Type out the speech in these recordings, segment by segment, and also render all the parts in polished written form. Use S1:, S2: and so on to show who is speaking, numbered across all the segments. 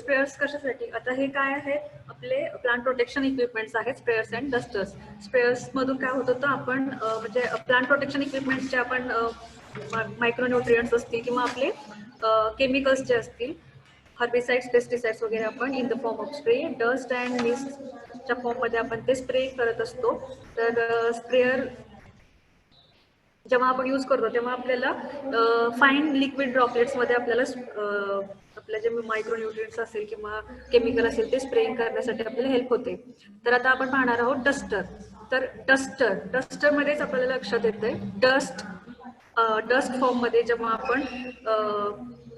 S1: Sprayers कशासाठी, आता हे काय आहेत आपले प्लांट प्रोटेक्शन इक्विपमेंट्स आहेत स्प्रेयर्स अँड डस्टर्स. स्प्रेयर्स मधून काय होत होतं, आपण म्हणजे प्लांट प्रोटेक्शन इक्विपमेंट्सचे आपण मायक्रोन्यूट्रियंट्स असतील किंवा आपले केमिकल्स जे असतील, हर्बिसाइड्स, पेस्टिसाइड्स वगैरे आपण in the form of spray, dust and मिस्टच्या फॉर्ममध्ये आपण ते स्प्रे करत असतो. तर स्प्रेयर जेव्हा आपण यूज करतो तेव्हा आपल्याला फाईन लिक्विड ड्रॉपलेट्समध्ये आपल्याला आपल्या जे मायक्रोन्यूट्रियंट्स असेल किंवा केमिकल असेल ते स्प्रेइंग करण्यासाठी आपल्याला हेल्प होते. तर आता आपण पाहणार आहोत डस्टर. तर डस्टरमध्येच आपल्याला लक्षात येतंय डस्ट फॉर्ममध्ये जेव्हा आपण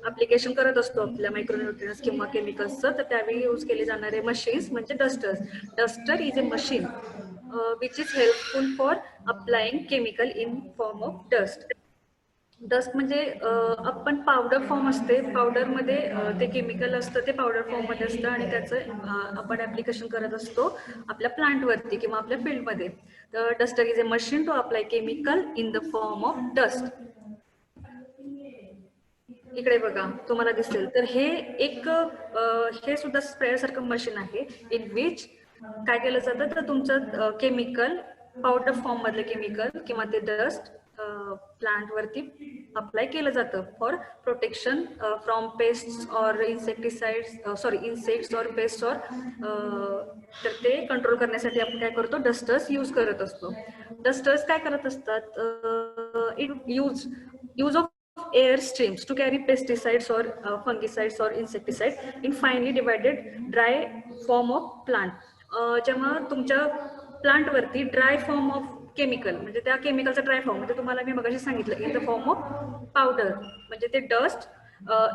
S1: ऍप्लिकेशन करत असतो आपल्या मायक्रोन्यूट्रियंट्स किंवा केमिकल्सचं, तर त्यावेळी यूज केले जाणारे मशीन्स म्हणजे dusters. Duster is a machine which is helpful for applying chemical in form of dust. Dust म्हणजे आपण पावडर फॉर्म असते, पावडरमध्ये ते केमिकल असतं, ते पावडर फॉर्ममध्ये असतं आणि त्याचं आपण ऍप्लिकेशन करत असतो आपल्या प्लांटवरती किंवा आपल्या फील्डमध्ये. तर duster is a machine to apply chemical in the form of dust. इकडे बघा तुम्हाला दिसेल, तर हे एक हे सुद्धा स्प्रेयर सारखं मशीन आहे इन विच काय केलं जातं, तर तुमचं केमिकल पावडर फॉर्म मधलं केमिकल किंवा ते डस्ट प्लांट वरती अप्लाय केलं जातं for protection from pests or insects or paste or, तर ते कंट्रोल करण्यासाठी आपण काय करतो, डस्टर्स यूज करत असतो. डस्टर्स काय करत असतात, use of air streams to carry pesticides or fungicides or insecticides in finely divided dry form of plant. जेव्हा तुमच्या प्लांट वरती ड्राय फॉर्म ऑफ केमिकल म्हणजे त्या केमिकलचा ड्राय फॉर्म म्हणजे तुम्हाला मी मगाशी सांगितलं in the form of powder, म्हणजे ते डस्ट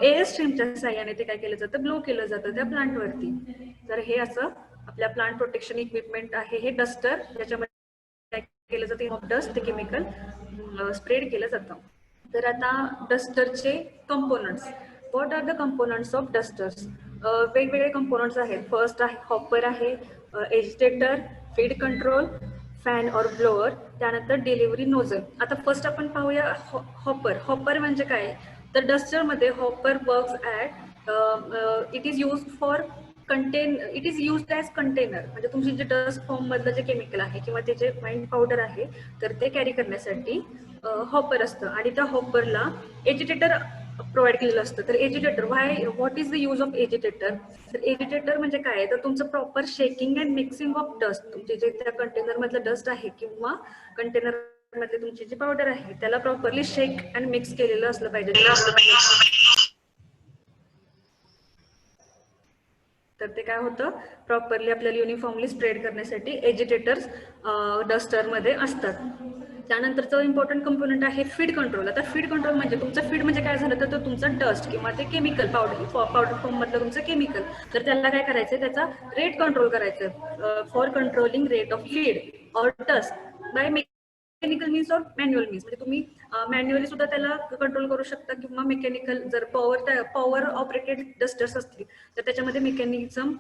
S1: एअर स्ट्रीमच्या साह्याने ते काय केलं जातं, ब्लो केलं जातं त्या प्लांट वरती. तर हे असं आपल्या प्लांट प्रोटेक्शन इक्विपमेंट आहे हे डस्टर, ज्याच्यामध्ये काय केलं जातं ऑफ डस्ट ते केमिकल स्प्रेड केलं जातं. तर आता डस्टरचे components. What are the components of dusters? वेगवेगळे कंपोनंट्स आहेत. फर्स्ट आहे हॉपर आहे, एजिटेटर, फीड कंट्रोल, फॅन और ब्लोअर, त्यानंतर डिलिव्हरी नोझल. आता फर्स्ट आपण पाहूया हॉपर. हॉपर म्हणजे काय, तर डस्टरमध्ये hopper works at it is use for it is use as container, म्हणजे तुमची जे डस्ट फॉर्म मधलं जे केमिकल आहे किंवा ते जे फाईन पावडर आहे तर ते कॅरी करण्यासाठी हॉपर असतं. आणि त्या हॉपरला एजिटेटर प्रोव्हाइड केलेलं असतं. तर agitator what is the use of agitator? तर एजिटेटर म्हणजे काय, तर तुमचं proper shaking and mixing of dust, तुमचे जे त्या कंटेनर मधलं डस्ट आहे किंवा कंटेनर मध्ये तुमची जी पावडर आहे त्याला प्रॉपरली शेक अँड मिक्स केलेलं असलं पाहिजे. तर ते काय होतं, प्रॉपरली आपल्याला युनिफॉर्मली स्प्रेड करण्यासाठी एजिटेटर्स डस्टरमध्ये असतात. त्यानंतरचं इम्पॉर्टंट कंपोनंट आहे फीड कंट्रोल. आता फीड कंट्रोल म्हणजे तुमचं फीड म्हणजे काय झालं, तर तुमचं डस्ट किंवा ते केमिकल पावडर फॉर्म मधलं तुमचं केमिकल, तर त्याला काय करायचं, त्याचा रेट कंट्रोल करायचं for controlling rate of feed or dust by mechanical means or manual means. म्हणजे तुम्ही मॅन्युअली सुद्धा त्याला कंट्रोल करू शकता किंवा मेकॅनिकल, जर पॉवर ऑपरेटेड डस्टर्स असतील तर त्याच्यामध्ये मेकॅनिझम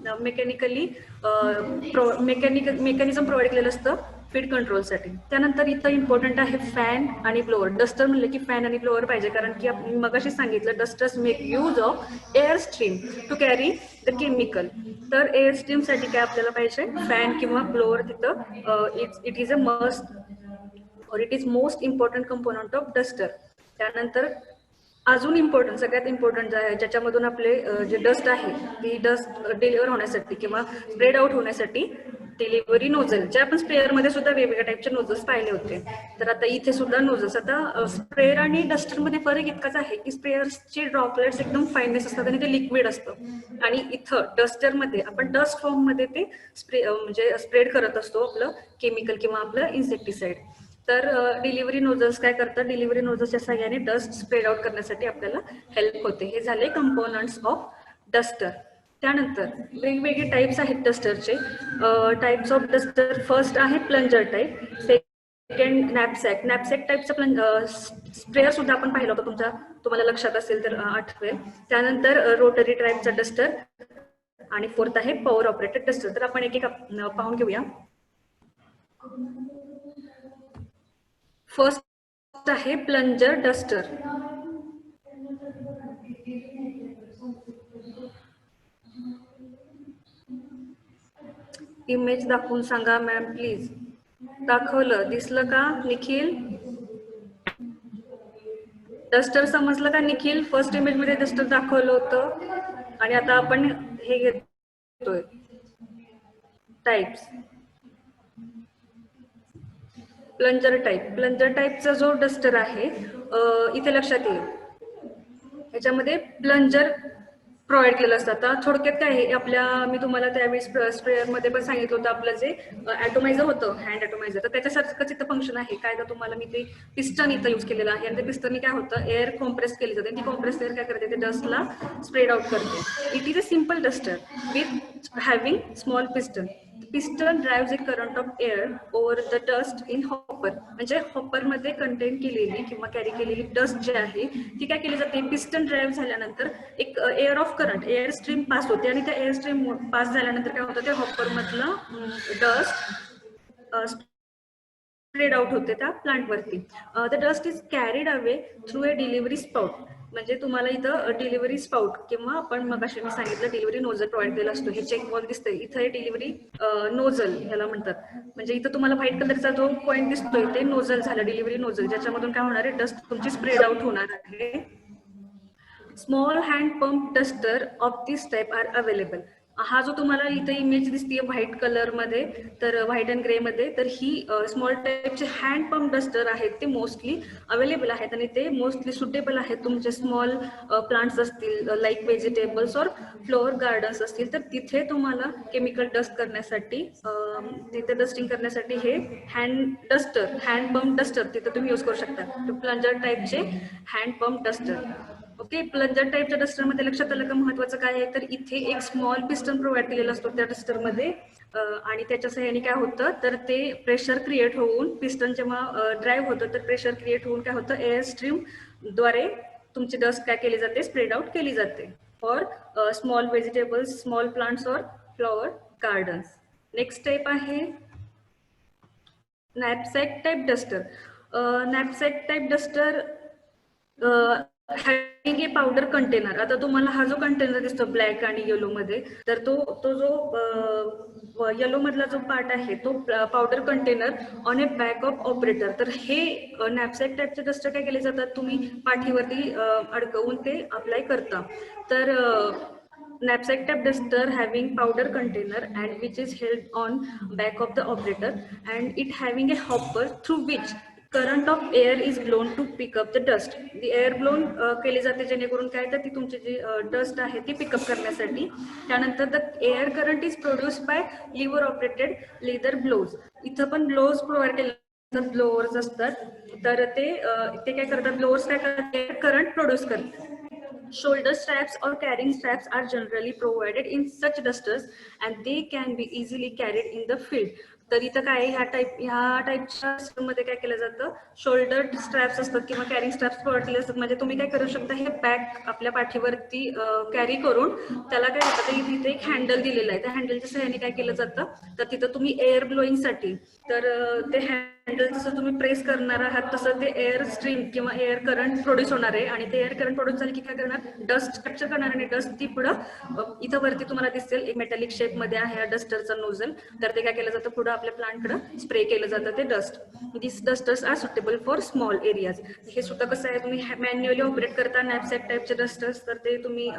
S1: प्रोव्हाइड केलेलं असतं फीड कंट्रोलसाठी. त्यानंतर इथं इम्पॉर्टंट आहे फॅन आणि ब्लोअर. डस्टर म्हणलं की फॅन आणि ब्लोअर पाहिजे, कारण की आपण मगाशी सांगितलं dusters make use of air stream to carry the chemical. तर एअर स्ट्रीमसाठी काय आपल्याला पाहिजे, फॅन किंवा ब्लोअर. तिथं it is a must or it is most important component of duster. त्यानंतर अजून इम्पॉर्टंट, सगळ्यात इम्पॉर्टंट जे आहे ज्याच्यामधून आपले जे डस्ट आहे ती डस्ट डिलिव्हर होण्यासाठी किंवा स्प्रेड आउट होण्यासाठी डिलिव्हरी नोझल, जे आपण स्प्रेअरमध्ये सुद्धा वेगवेगळ्या टाईपचे नोझल्स पाहिले होते. तर आता इथे सुद्धा नोझल्स. आता स्प्रेअर आणि डस्टरमध्ये फरक इतकाच आहे की स्प्रेअर्सचे ड्रॉपलेट्स एकदम फाईननेस असतात आणि ते लिक्विड असतं, आणि इथं डस्टरमध्ये आपण डस्ट फॉर्ममध्ये ते म्हणजे स्प्रेड करत असतो आपलं केमिकल किंवा आपलं इन्सेक्टिसाइड. तर डिलिव्हरी नोझल्स काय करतात, डिलिव्हरी नोझल्सच्या सहाय्याने डस्ट स्प्रेड आउट करण्यासाठी आपल्याला हेल्प होते. हे झाले कंपोनंट्स ऑफ डस्टर. त्यानंतर वेगवेगळे टाईप्स आहेत डस्टरचे. टाईप्स ऑफ डस्टर, फर्स्ट आहे प्लंजर टाईप, सेकंड नॅपसॅक. नॅपसॅक टाईपचं स्प्रेअर सुद्धा आपण पाहिलं होतं, तुम्हाला लक्षात असेल तर आठवेल. त्यानंतर रोटरी टाईपचा डस्टर आणि फोर्थ आहे पॉवर ऑपरेटेड डस्टर. तर आपण एक एक पाहून घेऊया. फर्स्ट आहे प्लंजर डस्टर. इमेज दाखवून सांगा मॅम प्लीज. दाखवलं, दिसलं का निखिल? डस्टर समजलं का निखिल? फर्स्ट इमेज मध्ये डस्टर दाखवलं होतं आणि आता आपण हे घेतोय टाइप्स. प्लंजर टाईपचा जो डस्टर आहे इथे लक्षात येईल, ह्याच्यामध्ये प्लंजर प्रोव्हाइड केलं असतं. आता थोडक्यात काय आहे आपल्या, मी तुम्हाला त्यावेळेस स्प्रेअर मध्ये पण सांगितलं होतं, आपलं जे ॲटोमायझर होतं, हँड ॲटोमायझर, तर त्याच्यासारखंच इथं फंक्शन आहे. काय तर तुम्हाला मी ते पिस्टन इथं यूज केलेलं आहे आणि ते पिस्टननी काय होतं, एअर कॉम्प्रेस केली जाते. ती कॉम्प्रेस एअर काय करते, ते डस्टला स्प्रेड आउट करते. It is a simple duster with having small piston. Piston drives A current of air over the dust in hopper. म्हणजे हॉपरमध्ये कंटेन केलेली किंवा कॅरी केलेली डस्ट जी आहे ती काय केली जाते, पिस्टन ड्राईव्ह झाल्यानंतर एक area of current, air stream pass होते आणि त्या एअर स्ट्रीम पास झाल्यानंतर काय होतं, त्या हॉपरमधलं डस्ट स्प्रेड आउट होते त्या प्लांटवरती. The dust is carried away through a delivery spout. म्हणजे तुम्हाला इथं डिलिव्हरी स्पाउट किंवा आपण मगाशी मी सांगितलं डिलिव्हरी नोझल प्रोव्हाइड केला असतो. हे चेक बॉल दिसतंय इथं, हे डिलिव्हरी नोझल ह्याला म्हणतात. म्हणजे इथं तुम्हाला व्हाईट कलरचा जो पॉईंट दिसतोय ते नोझल झालं, डिलिव्हरी नोझल, ज्याच्यामधून काय होणार आहे, डस्ट तुमची स्प्रेड आउट होणार आहे. Small hand pump duster of this type are available. हा जो तुम्हाला इथे इमेज दिसते व्हाईट कलर मध्ये, तर व्हाईट अँड ग्रे मध्ये, तर ही स्मॉल टाईपचे हँड पंप डस्टर आहेत, ते मोस्टली अवेलेबल आहेत आणि ते मोस्टली सुटेबल आहेत तुमचे स्मॉल प्लांट्स असतील, लाईक व्हेजिटेबल्स और फ्लोअर गार्डन्स असतील, तर तिथे तुम्हाला केमिकल डस्ट करण्यासाठी, तिथे डस्टिंग करण्यासाठी हे हँड पंप डस्टर तिथे तुम्ही यूज करू शकता. प्लंजर टाईपचे hand pump duster. Okay, plunger टाईपच्या डस्टरमध्ये लक्षात आलं का महत्वाचं काय आहे, तर इथे एक स्मॉल पिस्टन प्रोव्हाइड केलेला असतो त्या डस्टरमध्ये आणि त्याच्या सहाय्याने काय होतं, तर ते प्रेशर क्रिएट होऊन, पिस्टन जेव्हा ड्राईव्ह होतं तर प्रेशर क्रिएट होऊन काय होतं, एअर स्ट्रीम द्वारे तुमची डस्ट काय केली जाते, स्प्रेड आउट केली जाते for small vegetables, small plants और फ्लॉवर गार्डन्स. नेक्स्ट टाईप आहे knapsack type duster. Knapsack type duster having a powder container. आता तुम्हाला हा जो कंटेनर दिसतो ब्लॅक आणि येलो मध्ये, तर तो जो येलो मधला जो पार्ट आहे तो powder container on A back of operator. तर हे नॅपसॅक टाईपचे डस्टर काय केले जातात, तुम्ही पाठीवरती अडकवून ते अप्लाय करता. तर knapsack type duster having powder container and which is held on back of the operator, and it having a hopper through which current of air is blown to pick up the dust. The air blown केली जाते जेणेकरून काय, तर ती तुमची जी dust आहे ती pick up करण्यासाठी. त्यानंतर the air current is produce by lever operated leather blows. इथं पण ब्लोज प्रोव्हाइड केले, ब्लोअर्स असतात, तर ते काय करतात, ब्लोअर्स काय करतात, एअर करंट प्रोड्यूस करतात. Shoulder straps or carrying straps are generally provided in such dusters and they can be easily carried in the field. तर इथं काय, ह्या टाईपच्या मध्ये काय केलं जातं, शोल्डर स्ट्रॅप्स असतात किंवा कॅरिंग स्ट्रॅप्स प्रोव्हाइड केले असतात. म्हणजे तुम्ही काय करू शकता, हे बॅग आपल्या पाठीवरती कॅरी करून त्याला काय होतं, तिथे एक हँडल दिलेलं आहे, त्या हँडलच्या सहाय्याने काय केलं जातं, तर तिथं तुम्ही एअर ब्लोईंगसाठी तर ते हँडल जसं तुम्ही प्रेस करणार आहात तसं ते एअर स्ट्रीम किंवा एअर करंट प्रोड्यूस होणार आहे आणि ते एअर करंट प्रोड्यूस झाले की काय करणार, डस्ट कॅप्चर करणार आणि डस्ट ती पुढं इथं वरती तुम्हाला दिसेल एक मेटॅलिक शेप मध्ये आहे डस्टरचा नोझल, तर ते काय केलं जातं, पुढं आपल्या प्लांटकडं स्प्रे केलं जातं ते dust. This dusters are suitable for small areas. हे सुद्धा कसं आहे, तुम्ही मॅन्युअली ऑपरेट करता नॅपसॅक टाईपचे डस्टर्स, तर ते तुम्ही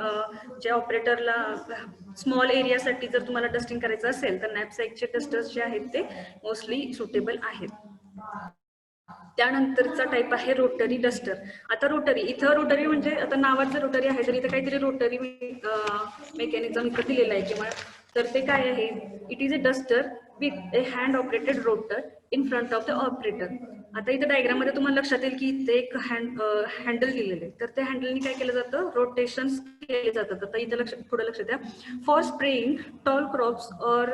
S1: जे ऑपरेटरला स्मॉल एरियासाठी जर तुम्हाला डस्टिंग करायचं असेल तर नॅपसॅकचे डस्टर्स जे आहेत ते मोस्टली सुटेबल आहेत. त्यानंतरचा टाईप आहे रोटरी डस्टर. आता रोटरी, इथं रोटरी म्हणजे आता नावाचं रोटरी आहे, तर इथं काहीतरी रोटरी मेकॅनिझम इथं दिलेलं आहे किंवा, तर ते काय आहे, it is a duster with A hand operated rotor in front of the operator. आता इथं डायग्राम मध्ये तुम्हाला लक्षात येईल की इथे एक हँडल दिलेलं आहे, तर त्या हँडलनी काय केलं जातं, रोटेशन केले जातात. आता इथं पुढे लक्ष द्या, for spraying tall crops or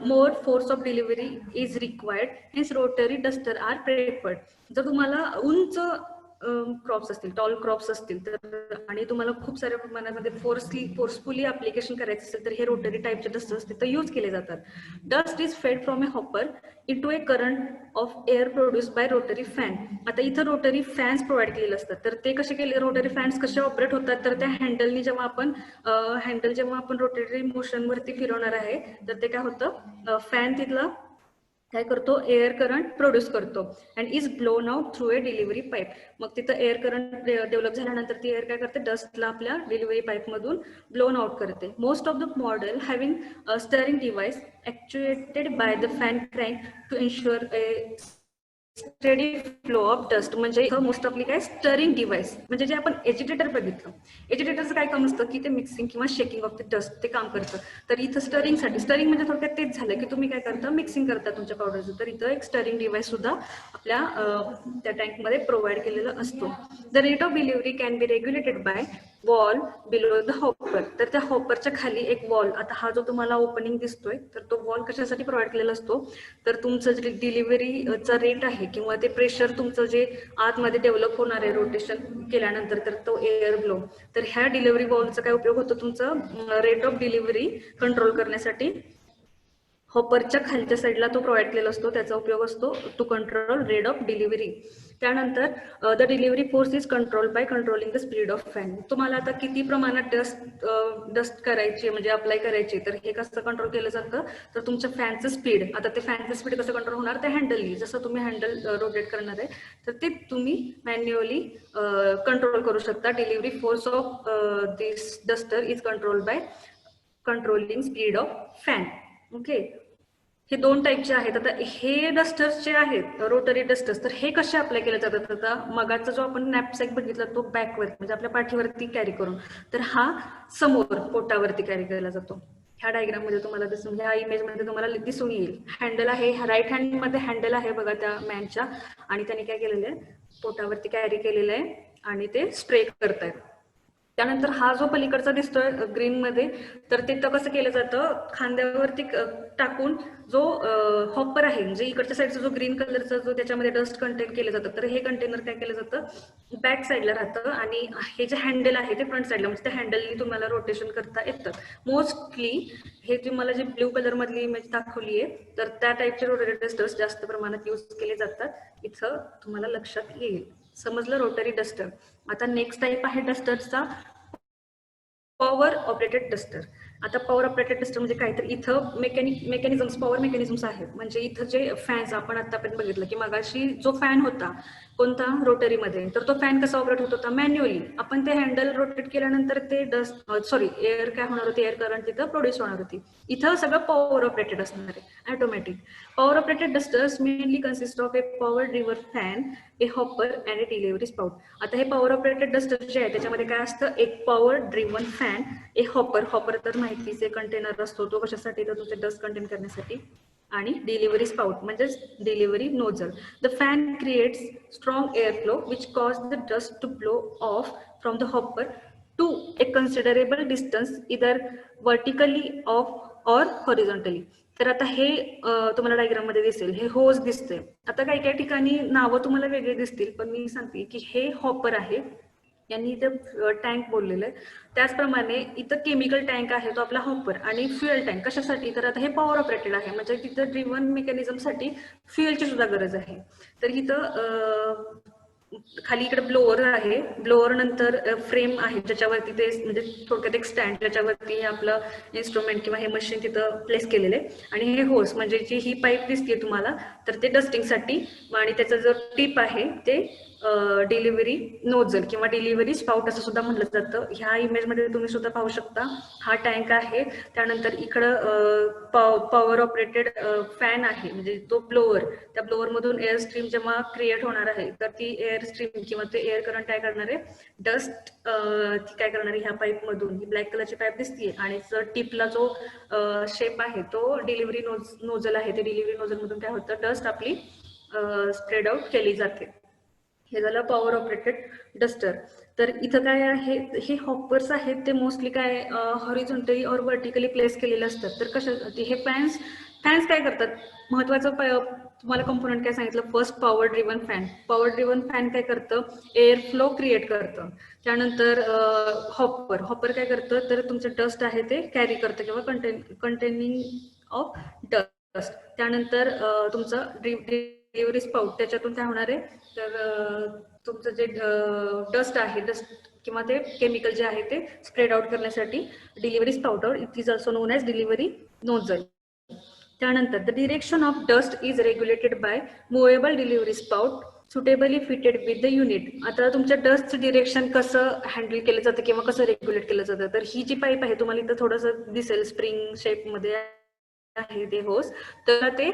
S1: more force of delivery is required, hence rotary duster are preferred. जर तुम्हाला उंच क्रॉप्स असतील, टॉल क्रॉप्स असतील तर आणि तुम्हाला खूप साऱ्या प्रमाणामध्ये फोर्सफुली ऍप्लिकेशन करायचं असेल तर हे रोटरी टाईपचे डस्टर असते तर यूज केले जातात. Dust is fed from a hopper into a current of air produce by rotary fan. आता इथं रोटरी फॅन्स प्रोव्हाइड केलेले असतात तर ते कसे केले, रोटरी फॅन्स कसे ऑपरेट होतात तर त्या हँडलनी जेव्हा आपण रोटरी मोशनवरती फिरवणार आहे तर ते काय होतं, फॅन तिथलं काय करतो, एअर करंट प्रोड्यूस करतो and is blown out through a delivery pipe. मग तिथं एअर करंट डेव्हलप झाल्यानंतर ती एअर काय करते, डस्टला आपल्या डिलिव्हरी पाईपमधून ब्लोन आउट करते. Most of the model having stirring device actuated by the fan crank to ensure a steady flow of dust. म्हणजे मोस्ट ऑफली काय, स्टरिंग डिव्हाइस म्हणजे जे आपण एजिटेटर बघितलं, एजिटेटरचं काय काम असतं की ते मिक्सिंग किंवा शेकिंग ऑफ द डस्ट ते काम करतं. तर इथं स्टरिंग म्हणजे थोडक्यात तेच झालं की तुम्ही काय करता, मिक्सिंग करता तुमच्या पावडरचं. तर इथं एक स्टरिंग डिव्हाइस सुद्धा आपल्या त्या टँकमध्ये प्रोव्हाइड केलेला असतो. The rate of delivery can be regulated by valve below the hopper. तर त्या हॉपरच्या खाली एक वॉल, आता हा जो तुम्हाला ओपनिंग दिसतोय तर तो वॉल कशासाठी प्रोव्हाइड केलेला असतो तर तुमचं जे डिलिव्हरीचा रेट आहे किंवा ते प्रेशर तुमचं जे आतमध्ये डेव्हलप होणार आहे रोटेशन केल्यानंतर तर तो एअर ब्लो, तर ह्या डिलिव्हरी वॉलचा काय उपयोग होतो, तुमचं रेट ऑफ डिलिव्हरी कंट्रोल करण्यासाठी हॉपरच्या खालच्या साईडला तो प्रोव्हाइड केलेला असतो, त्याचा उपयोग असतो to control rate of delivery. त्यानंतर the delivery force is control by controlling the speed of fan. तुम्हाला आता किती प्रमाणात डस्ट करायची म्हणजे अप्लाय करायची, तर हे कसं कंट्रोल केलं जातं तर तुमच्या फॅनचं स्पीड, आता ते फॅनचं स्पीड कसं कंट्रोल होणार, ते हँडलनी जसं तुम्ही हँडल रोटेट करणार आहे तर ते तुम्ही मॅन्युअली कंट्रोल करू शकता. Delivery force of this duster is control by controlling speed of fan. Okay, हे दोन टाईपचे आहेत. आता हे डस्टर्स जे आहेत रोटरी डस्टर्स, तर हे कसे अप्लाय केले जातात, आता मगाचा जो आपण नॅपसॅक बघितला तो बॅकवर म्हणजे आपल्या पाठीवरती कॅरी करून, तर हा समोर पोटावरती कॅरी केला जातो. ह्या डायग्राम मध्ये तुम्हाला दिसून, ह्या इमेज मध्ये तुम्हाला दिसून येईल. हँडल आहे, राईट हँड मध्ये हँडल आहे बघा त्या मॅनच्या, आणि त्यांनी काय केलेलं आहे, पोटावरती कॅरी केलेलं आहे आणि ते स्प्रे करतायत. त्यानंतर हा जो पलीकडचा दिसतोय ग्रीन मध्ये, तर ते कसं केलं जातं, खांद्यावरती टाकून जो हॉपर आहे म्हणजे इकडच्या साईडचा जो ग्रीन कलरचा जो त्याच्यामध्ये डस्ट कंटेन केलं जातं, तर हे कंटेनर काय केलं जातं बॅक साईडला राहतं आणि हे जे हँडल आहे ते फ्रंट साईडला, म्हणजे त्या हँडलनी तुम्हाला रोटेशन करता येतं. मोस्टली हे तुम्हाला जे ब्ल्यू कलर मधली इमेज दाखवली आहे तर त्या टाईपचे रोटरी डस्टर्स जास्त प्रमाणात यूज केले जातात, इथं तुम्हाला लक्षात येईल. समजलं रोटरी डस्टर. आता नेक्स्ट टाईप आहे डस्टरचा पॉवर ऑपरेटेड डस्टर. आता पॉवर ऑपरेटेड डस्टर म्हणजे काय, तर इथं मेकॅनिझम्स पॉवर मेकॅनिझम्स आहेत. म्हणजे इथं जे फॅन्स आपण आतापर्यंत बघितलं की मगाशी जो फॅन होता कोणता रोटरीमध्ये, तर तो फॅन कसा ऑपरेट होत होता मॅन्युअली. आपण ते हँडल रोटेट केल्यानंतर ते एअर काय होणार होती, एअर करंट तिथं प्रोड्यूस होणार होती. इथं सगळं पॉवर ऑपरेटेड असणार आहे, automatic. Power operated dusters mainly consist of A power driven fan, A hopper and A delivery spout. आता हे पॉवर ऑपरेटेड डस्टर जे आहे त्याच्यामध्ये काय असतं, एक पॉवर ड्रिव्हन फॅन, ए हॉपर तर माहितीचे कंटेनर असतो तो कशासाठी, तर तुमचे डस्ट कंटेन करण्यासाठी, आणि डिलिव्हरी स्पाउट म्हणजेच delivery nozzle. The fan creates strong air flow which cause the dust to blow off from the hopper to a considerable distance either vertically of or horizontally. तर आता हे तुम्हाला diagram मध्ये दिसेल, हे होज दिसते. आता काही काही ठिकाणी नावं तुम्हाला वेगळे दिसतील, पण मी सांगते की हे हॉपर आहे, यांनी इथं टँक बोललेलं आहे. त्याचप्रमाणे इथं केमिकल टँक आहे तो आपला हॉपर, आणि फ्युएल टँक कशासाठी, तर आता हे पॉवर ऑपरेटेड आहे म्हणजे तिथं ड्रिव्हन मेकॅनिझमसाठी फ्युएलची सुद्धा गरज आहे. तर इथं खाली इकडे ब्लोअर आहे, ब्लोअर नंतर फ्रेम आहे ज्याच्यावरती ते म्हणजे थोडक्यात एक स्टँड ज्याच्यावरती आपलं इन्स्ट्रुमेंट किंवा हे मशीन तिथं प्लेस केलेलं आहे. आणि हे होस म्हणजे जी ही पाईप दिसते तुम्हाला तर ते डस्टिंगसाठी, आणि त्याचा जो टिप आहे ते डिलिव्हरी नोझल किंवा डिलिव्हरी स्पाउट असं सुद्धा म्हटलं जातं. ह्या इमेजमध्ये तुम्ही सुद्धा पाहू शकता, हा टँक आहे. त्यानंतर इकडं पॉवर ऑपरेटेड फॅन आहे म्हणजे तो ब्लोअर, त्या ब्लोअर मधून एअर स्ट्रीम जेव्हा क्रिएट होणार आहे तर ती एअर स्ट्रीम किंवा ते एअर करंट काय करणार आहे, डस्ट ती काय करणार आहे, ह्या पाईप मधून, ही ब्लॅक कलरची पाईप दिसते आणि टिपला जो शेप आहे तो डिलिव्हरी नोझल आहे, ते डिलिव्हरी नोझल मधून काय होतं, डस्ट आपली स्प्रेड आउट केली जाते. हे झालं पॉवर ऑपरेटेड डस्टर. तर इथं काय आहे, हे हॉपर्स आहेत ते मोस्टली काय हॉरिझॉन्टली और व्हर्टिकली प्लेस केलेले असतात. तर कशासाठी हे फॅन्स काय करतात, महत्वाचं तुम्हाला कंपोनंट काय सांगितलं, first power driven fan. Power driven fan काय करतं, एअर फ्लो क्रिएट करतं. त्यानंतर हॉपर काय करतं, तर तुमचं डस्ट आहे ते कॅरी करतं किंवा कंटेनिंग ऑफ डस्ट. त्यानंतर तुमचं डिलिव्हरी स्पाउट, त्याच्यातून काय होणार आहे, तर तुमचं जे डस्ट आहे, डस्ट किंवा ते केमिकल जे आहे ते स्प्रेड आउट करण्यासाठी delivery spouter, it is also known as delivery nozzle. त्यानंतर the direction of dust is regulated by movable delivery spout suitably fitted with the unit. आता तुमच्या डस्टचं डिरेक्शन कसं हँडल केलं जातं किंवा कसं रेग्युलेट केलं जातं, तर ही जी पाईप आहे तुम्हाला इथं थोडंसं दिसेल स्प्रिंग शेपमध्ये आहे ते होस, तर ते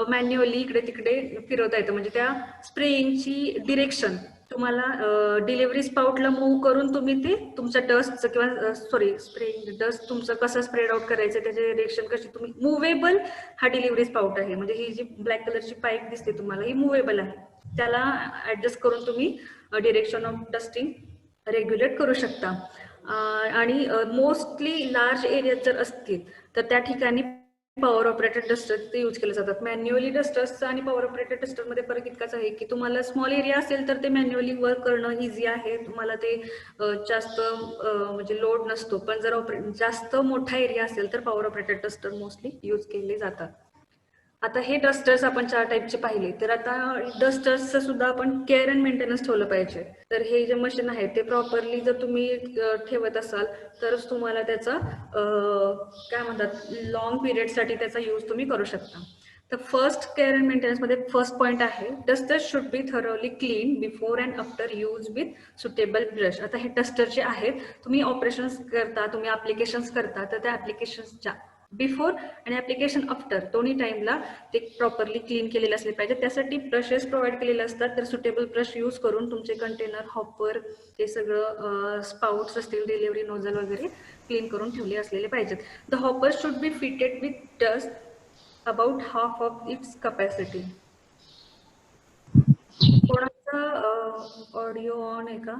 S1: मॅन्युअली इकडे तिकडे फिरवता येतं. म्हणजे त्या स्प्रेइंगची डिरेक्शन तुम्हाला डिलिव्हरी स्पाउटला मूव्ह करून तुम्ही ते तुमच्या डस्टचं किंवा स्प्रेइंग डस्ट तुमचं कसं स्प्रेड आउट करायचं, त्याची डिरेक्शन कशी तुम्ही मुव्हेबल, हा डिलिव्हरी स्पाउट आहे. म्हणजे ही जी ब्लॅक कलरची पाईप दिसते तुम्हाला, ही मुव्हेबल आहे. त्याला ऍडजस्ट करून तुम्ही डिरेक्शन ऑफ डस्टिंग रेग्युलेट करू शकता. आणि मोस्टली लार्ज एरिया जर असतील तर त्या ठिकाणी पॉवर ऑपरेटेड डस्टर ते यूज केले जातात. मॅन्युअली डस्टर्स आणि पॉवर ऑपरेटेड डस्टरमध्ये फरक इतकाच आहे की तुम्हाला स्मॉल एरिया असेल तर ते मॅन्युअली वर्क करणं इझी आहे, तुम्हाला ते जास्त म्हणजे लोड नसतो. पण जर जास्त मोठा एरिया असेल तर power operated duster mostly use केले जातात. आता हे डस्टर्स आपण 4 टाईपचे पाहिले, तर आता डस्टर्सचं सुद्धा आपण केअर अँड मेंटेनन्स ठेवलं पाहिजे. तर हे जे मशीन आहे ते प्रॉपरली जर तुम्ही ठेवत असाल तरच तुम्हाला त्याचा काय म्हणतात लॉंग पिरियडसाठी त्याचा यूज तुम्ही करू शकता. तर फर्स्ट केअर अँड मेंटेनन्स मध्ये फर्स्ट पॉईंट आहे, dusters should be thoroughly clean before and after use with suitable brush. आता हे डस्टर जे आहेत, तुम्ही ऑपरेशन्स करता, तुम्ही ऍप्लिकेशन्स करता, तर त्या ऍप्लिकेशन्सच्या बिफोर आणि ऍप्लिकेशन आफ्टर दोन्ही टाइमला ते प्रॉपरली क्लीन केलेले असले पाहिजे. त्यासाठी ब्रशेस प्रोव्हाइड केलेले असतात, तर सुटेबल ब्रश यूज करून तुमचे कंटेनर, हॉपर, ते सगळं स्पाउट्स असतील, डिलिव्हरी नोझल वगैरे क्लीन करून ठेवले असलेले पाहिजेत. The hopper should be fitted with dust about half of it's capacity. कोणाचा ऑडिओ ऑन आहे का?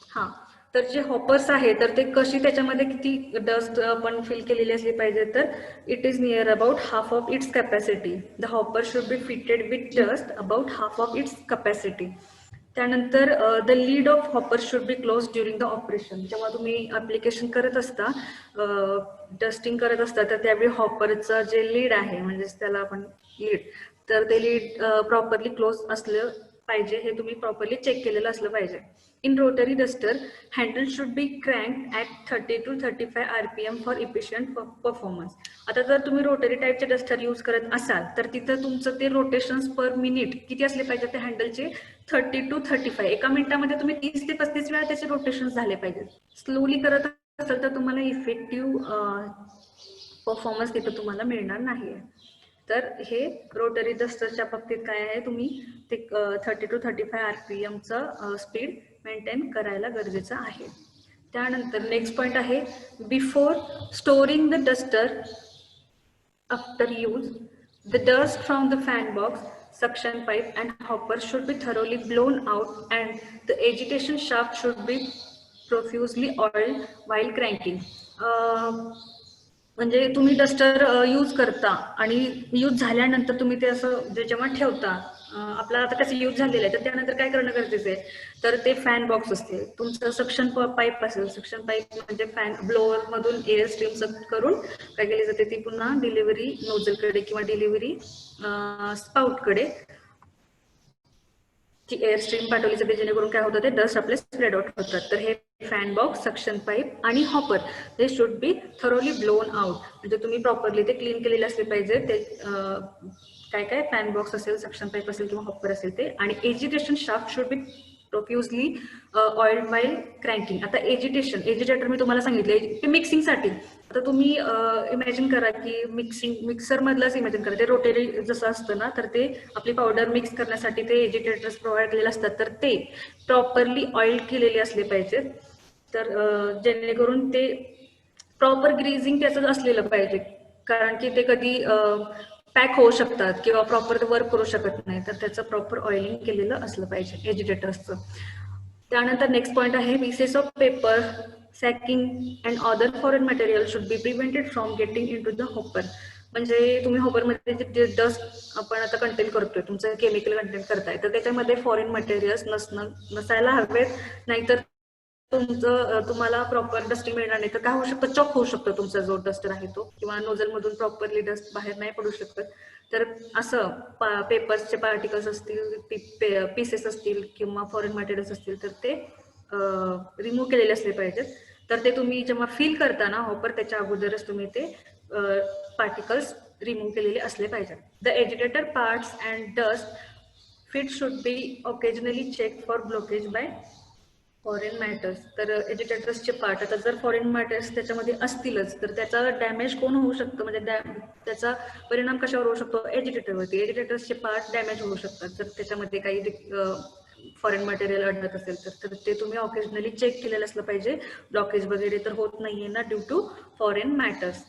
S1: हा, तर जे हॉपर्स आहे तर ते कशी त्याच्यामध्ये किती डस्ट आपण फिल केलेली असली पाहिजे, तर it is near about half of its capacity. The hopper should be fitted with dust about half of its capacity. त्यानंतर the lid of hopper should be close during the operation. जेव्हा तुम्ही application करत असता, dusting करत असता, तर त्यावेळी हॉपरचं जे लीड आहे, म्हणजेच त्याला आपण लीड, तर ते लीड प्रॉपरली क्लोज असलं पाहिजे, हे तुम्ही प्रॉपरली चेक केलेलं असलं पाहिजे. In rotary duster, handle should be cranked at 30 to 35 RPM for efficient performance. आता जर तुम्ही रोटरी टाईपचे डस्टर यूज करत असाल तर तिथं तुमचं ते रोटेशन्स पर मिनिट किती असले पाहिजे, ते हँडलचे 30 to 35, एका मिनिटामध्ये तुम्ही 30 ते 35 वेळा त्याचे रोटेशन्स झाले पाहिजेत. स्लोली करत असाल तर तुम्हाला इफेक्टिव्ह परफॉर्मन्स तिथं तुम्हाला मिळणार नाही. तर हे रोटरी डस्टरच्या बाबतीत काय आहे, तुम्ही ते 30 to 35 RPMचं स्पीड मेंटेन करायला गरजेचं आहे. त्यानंतर नेक्स्ट पॉईंट आहे, before storing the duster after use, the dust from the fan box, suction pipe and hopper should be thoroughly blown out and the agitation shaft should be profusely oiled while cranking. म्हणजे तुम्ही duster use करता आणि use झाल्यानंतर तुम्ही ते असं जेव्हा ठेवता, आपला आता कसं यूज झालेलं आहे, तर त्यानंतर काय करणं गरजेचं आहे, तर ते फॅन बॉक्स असते, तुमचं सक्शन पाईप असेल, सक्शन पाईप म्हणजे फॅन ब्लोअर मधून एअर स्ट्रीम सक करून काय केली जाते, ती पुन्हा डिलिव्हरी नोझलकडे किंवा डिलिव्हरी स्पाउटकडे ती एअर स्ट्रीम पाठवली जाते, जेणेकरून काय होतं, ते डस्ट आपले स्प्रेड आउट होतात. तर हे फॅन बॉक्स, सक्शन पाईप आणि hopper they should be thoroughly blown out. म्हणजे तुम्ही प्रॉपरली ते क्लीन केलेले असले पाहिजे. ते काय काय फॅन बॉक्स असेल, सक्शन पाईप असेल किंवा हॉपर असेल ते, आणि agitation shaft should be profusely oil while cranking. आता एजिटेटर मी तुम्हाला सांगितले ते मिक्सिंगसाठी. आता तुम्ही इमॅजिन करा की मिक्सर मधलाच इमॅजिन करा, ते रोटेरी जसं असतं ना, तर ते आपली पावडर मिक्स करण्यासाठी ते एजिटेटर्स प्रोव्हाइड केलेले असतात, तर ते प्रॉपरली ऑइल केलेले असले पाहिजेत. तर जेणेकरून ते प्रॉपर ग्रीजिंग त्याचं असलेलं पाहिजे, कारण की ते कधी पॅक होऊ शकतात किंवा प्रॉपर वर्क करू शकत नाही, तर त्याचं प्रॉपर ऑइलिंग केलेलं असलं पाहिजे एजिटेटर्सचं. त्यानंतर नेक्स्ट पॉईंट आहे pieces of paper sacking and other foreign material should be prevented from getting in to the hopper. म्हणजे तुम्ही हॉपरमध्ये जे डस्ट आपण आता कंटेन करतोय, तुमचं केमिकल कंटेन करताय, तर त्याच्यामध्ये फॉरेन मटेरियल्स नसायला हवेत, नाहीतर तुम्हाला प्रॉपर डस्टिंग मिळणार नाही. तर काय होऊ शकतं, चॉक होऊ शकतो तुमचा जो डस्टर आहे तो, किंवा नोझलमधून प्रॉपरली डस्ट बाहेर नाही पडू शकत. तर असं पेपर्सचे पार्टिकल्स असतील, पीसेस असतील किंवा फॉरेन मटेरियल्स असतील, तर ते रिमूव्ह केलेले असले पाहिजेत. तर ते तुम्ही जेव्हा फिल करता ना हॉपर, त्याच्या अगोदरच तुम्ही ते पार्टिकल्स रिमूव्ह केलेले असले पाहिजेत. The educated parts and dust feed should be occasionally check for blockage by foreign matters. तर एज्युकेटर्सचे पार्ट, आता जर फॉरेन मॅटर्स त्याच्यामध्ये असतीलच, तर त्याचा डॅमेज कोण होऊ शकतं, म्हणजे त्याचा परिणाम कशावर होऊ शकतो, एज्युकेटरवरती. एज्युकेटर्सचे पार्ट डॅमेज होऊ शकतात जर त्याच्यामध्ये काही फॉरेन मटेरियल अडत असेल तर ते तुम्ही ऑकेजनली चेक केलेलं असलं पाहिजे. ब्लॉकेज वगैरे तर होत नाहीये ना due to foreign matters.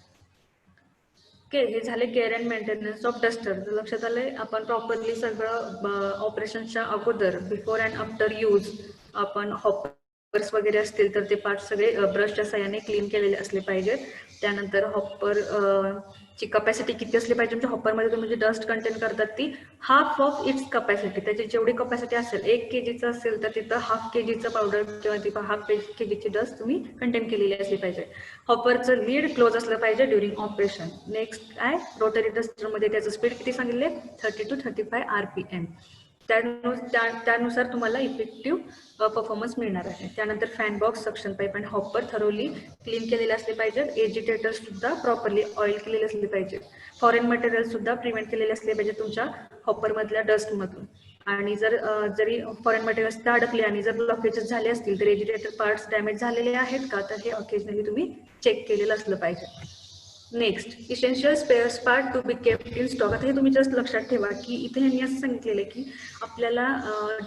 S1: Okay, हे झाले care and maintenance of duster. लक्षात आलंय, आपण प्रॉपरली सगळं ऑपरेशनच्या अगोदर, बिफोर अँड आफ्टर यूज, आपण हॉपर्स वगैरे असतील तर ते पार्ट सगळे ब्रशच्या साह्याने क्लीन केलेले असले पाहिजेत. त्यानंतर हॉपर ची कपॅसिटी किती असली पाहिजे, म्हणजे हॉपरमध्ये तुम्ही जे डस्ट कंटेन करतात ती हाफ ऑफ इट्स कपॅसिटी, त्याची जेवढी कपॅसिटी असेल, 1 kg असेल तर तिथं हाफ kg पावडर किंवा तिथं हाफ kg डस्ट तुम्ही कंटेन केलेली असली पाहिजे. हॉपरचं लीड क्लोज असलं पाहिजे ड्युरिंग ऑपरेशन. नेक्स्ट काय, रोटरी डस्टरमध्ये त्याचं स्पीड किती सांगितले, 30 to 35 RPM. त्यानुसार तुम्हाला इफेक्टिव्ह परफॉर्मन्स मिळणार आहे. त्यानंतर फॅन बॉक्स, सक्शन पाईप आणि हॉपर थरोली क्लीन केलेले असले पाहिजेत. एजिटेटर सुद्धा प्रॉपरली ऑइल केलेले असले पाहिजे. फॉरेन मटेरियल सुद्धा प्रिव्हेंट केलेले असले पाहिजे तुमच्या हॉपरमधल्या डस्टमधून. आणि जरी फॉरेन मटेरियल्स अडकले आणि जर ब्लॉकेजेस झाले असतील तर एजिटेटर पार्ट्स डॅमेज झालेले आहेत का, तर हे ऑकेजनली तुम्ही चेक केलेलं असलं पाहिजे. Next, essential spares part to be kept in stock. आता हे तुम्ही जस्ट लक्षात ठेवा की इथे यांनी असं सांगितलेलं आहे की आपल्याला